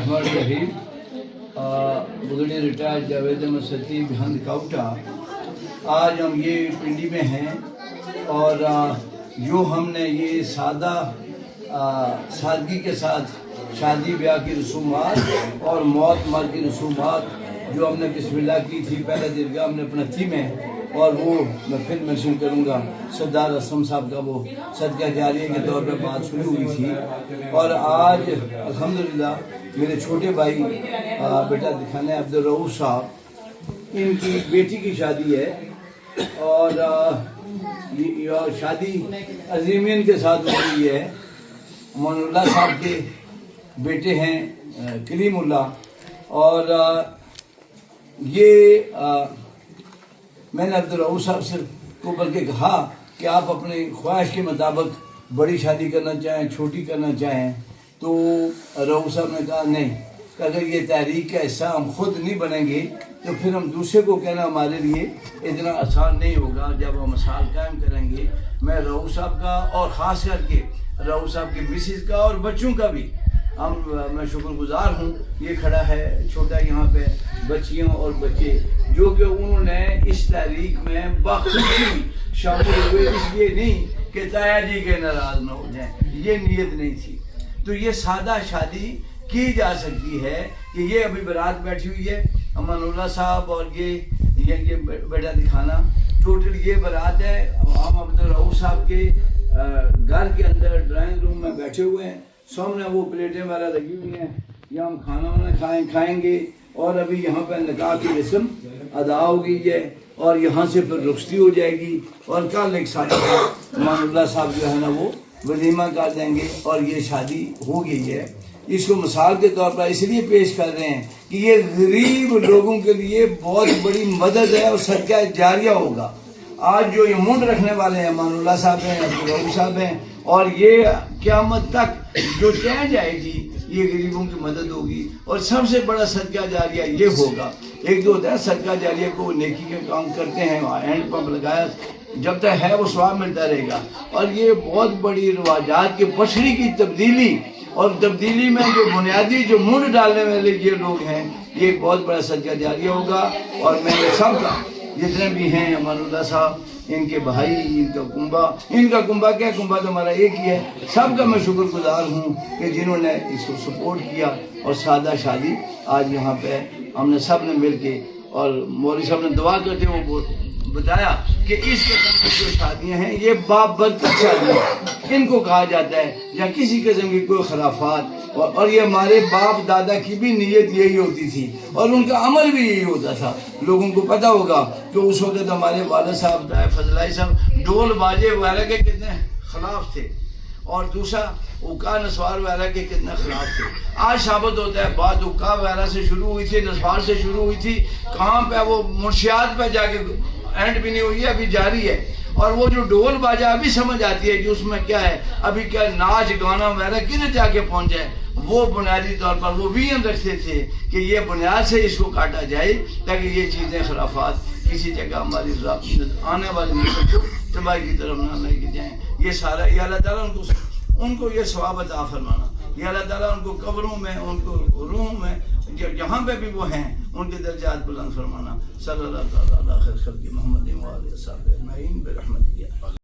बिस्मिल्लाहिर्रहमानिर्रहीम। बुजुर्ग रिटायर्ड जावेद अहमद सती बिहान काउटा। आज हम ये पिंडी में हैं और जो हमने ये सादगी के साथ शादी ब्याह की रसूमात और मौत मर की रसूमात जो हमने बिस्मिल्लाह की थी पहले दरगाह हमने अपना थी में, और वो मैं फिर मेंशन करूँगा सरदार असलम साहब का वो सदका जारिया के तौर पर बात शुरू हुई थी। और आज अल्हम्दुलिल्लाह मेरे छोटे भाई बेटा दिखाने अब्दुल रऊफ साहब, इनकी बेटी की शादी है और शादी अजीमियन के साथ हो रही है। मोनुल्लाह साहब के बेटे हैं कलीमुल्लाह। और ये मैंने अब्दुल रऊफ साहब से को बल्कि कहा कि आप अपनी ख्वाहिश के मुताबिक बड़ी शादी करना चाहें छोटी करना चाहें, तो रऊफ साहब ने कहा नहीं, अगर ये तहरीक का हिस्सा हम खुद नहीं बनेंगे तो फिर हम दूसरे को कहना हमारे लिए इतना आसान नहीं होगा। जब हम मिसाल कायम करेंगे, मैं रऊफ साहब का और ख़ास करके रऊफ साहब की मिसिस का और बच्चों का भी मैं शुक्रगुजार हूँ। ये खड़ा है छोटा यहाँ पे बच्चियों और बच्चे जो कि उन्होंने इस तारीख में बखूबी शामिल हुए, इसलिए नहीं कि ताया जी के नाराज न हो जाएं, ये नीयत नहीं थी। तो ये सादा शादी की जा सकती है कि ये अभी बारात बैठी हुई है अमानुल्लाह साहब और ये बेटा दिखाना, टोटल ये बारात है। हम अब्दुल रऊफ साहब के घर के अंदर ड्राइंग रूम में बैठे हुए हैं, सामने वो प्लेटें वगैरह लगी हुई हैं, यहाँ हम खाना वाना खाएंगे और अभी यहाँ पे निकाह की रस्म अदा हो गई है और यहाँ से फिर रुखसती हो जाएगी और कल एक साथ अमानुल्लाह साहब जो है ना वो वलीमा कर देंगे और ये शादी हो गई है। इसको मिसाल के तौर पर इसलिए पेश कर रहे हैं कि ये गरीब लोगों के लिए बहुत बड़ी मदद है और सदका जारिया होगा। आज जो ये मुंड रखने वाले हैं अमानुल्लाह साहब हैं, अब्दुल रऊफ साहब हैं, और ये क़यामत तक जो तय जाएगी ये गरीबों की मदद होगी। और सबसे बड़ा सदका जारिया ये होगा, एक तो होता है सदका जारिया को नेकी के काम करते हैं, हैंड पंप लगाया जब तक है वो स्वाब मिलता रहेगा। और ये बहुत बड़ी रिवाजात के पछड़ी की तब्दीली और तब्दीली में जो बुनियादी जो मुंड डालने वाले ये लोग हैं, ये एक बहुत बड़ा सदका जारिया होगा। और मैंने सबका जितने भी हैं अमानुल्लाह साहब, इनके भाई, इनका कुंबा क्या कुंबा तो हमारा एक ही है, सबका मैं शुक्रगुजार हूँ कि जिन्होंने इसको सपोर्ट किया। और सादा शादी आज यहाँ पे हमने सब ने मिल के, और मौलवी साहब ने दुआ करते हुए बताया कि इस किस्म की जो शादियाँ हैं ये बाबरकत शादियाँ इनको कहा जाता है, या किसी किस्म की कोई खराफात। और ये हमारे बाप दादा की भी नीयत यही होती थी और उनका अमल भी यही होता था। लोगों को पता होगा कि उस वक्त हमारे वालिद साहब फजलाई साहब ढोल बाजे वगैरह के कितने खिलाफ थे और दूसरा उक्का नस्वार वगैरह के कितने खिलाफ थे। आज साबित होता है बात उक्का वगैरह से शुरू हुई थी, नस्वार से शुरू हुई थी, कहाँ पे वो मुर्शियात पे जाके एंड भी नहीं हुई है, अभी जारी है। और वो जो ढोल बाजा अभी समझ आती है कि उसमें क्या है, अभी क्या नाच गाना वगैरह किधर जाके पहुंचा है। वो बुनियादी तौर पर वो विजन रखते थे कि ये बुनियाद से इसको काटा जाए ताकि ये चीज़ें खराफात किसी जगह हमारी आने वाली नस्ल को तबाही की तरफ ना लेके जाएँ। ये सारा ये अल्लाह ताला उनको ये सवाब अता फरमाना, ये अल्लाह ताला उनको कब्रों में, उनको रूह में, जहाँ पे भी वो हैं उनके दर्जात बुलंद फरमाना। सल्लल्लाहु अलैहि वसल्लम मोहम्मद व आलिहि व सहबिही अजमईन बिरहमतिही।